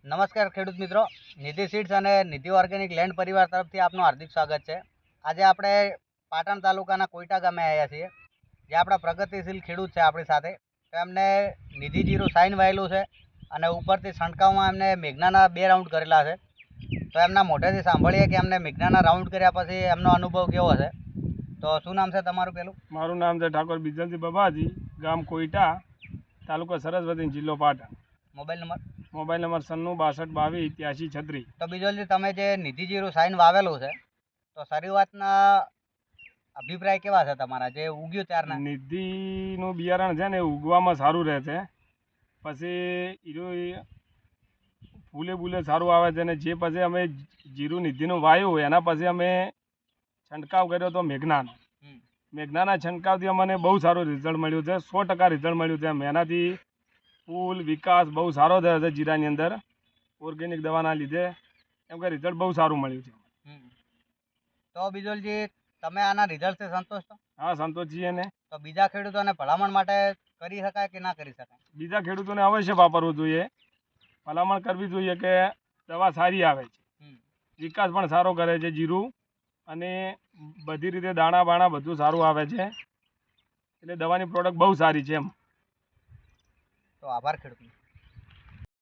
નમસ્કાર ખેડૂત મિત્રો, નિધિ સીડ્સ અને નિધિ ઓર્ગેનિક લેન્ડ પરિવાર તરફથી આપનું હાર્દિક સ્વાગત છે। આજે આપણે પાટણ તાલુકાના કોઈટા ગામે આવ્યા છીએ, જે આપણા પ્રગતિશીલ ખેડૂત છે આપણી સાથે। તો એમને નિધિ જીરું સાઇન વાયેલું છે અને ઉપરથી છંટકાવમાં એમને મેઘનાના 2 રાઉન્ડ કરેલા છે। તો એમના મોઢેથી સાંભળીએ કે એમને મેઘનાના રાઉન્ડ કર્યા પછી એમનો અનુભવ કેવો છે। તો શું નામ છે તમારું? પેલું મારું નામ છે ઠાકોર બીજલજી બાબાજી, ગામ કોઈટા, તાલુકો સરસ્વતી, જિલ્લો Patan. Mobile number? Mobile number 9662228336। તો બીજોલજી, તમે જે નિધિ જીરું સાઇન વાવેલું છે, તો શરૂઆતના અભિપ્રાય કેવા છે તમારા, જે ઉગ્યું ત્યારના? નિધિનું બિયારણ છે ને એ ઉગવામાં સારું રહે છે, પછી એનું ફૂલે બૂલે સારું આવે છે ને જે પછી અમે જીરું નિધિનું વાયું એના પછી અમે છંટકાવ કર્યો તો મેઘનાના છંટકાવથી અમને બહુ સારું રિઝલ્ટ મળ્યું છે, 100% રિઝલ્ટ મળ્યું છે। એનાથી ફૂલ વિકાસ બહુ સારો થયો છે જીરાની અંદર, ઓર્ગેનિક દવાના લીધે એમ કે રિઝલ્ટ બહુ સારું મળ્યું છે। તો બીજોલજી, તમે આના રિઝલ્ટથી સંતોષ છો? હા, સંતોષ છીએ ને। તો બીજા ખેડૂતોને ભલામણ માટે કરી શકાય કે ના કરી શકાય? બીજા ખેડૂતોને અવશ્ય વાપરવું જોઈએ, ભલામણ કરવી જોઈએ કે દવા સારી આવે છે, વિકાસ પણ સારો કરે છે જીરું, અને બધી રીતે દાણા બાણા બધું સારું આવે છે, એટલે દવાની પ્રોડક્ટ બહુ સારી છે એમ। તો આભાર ખેડૂત।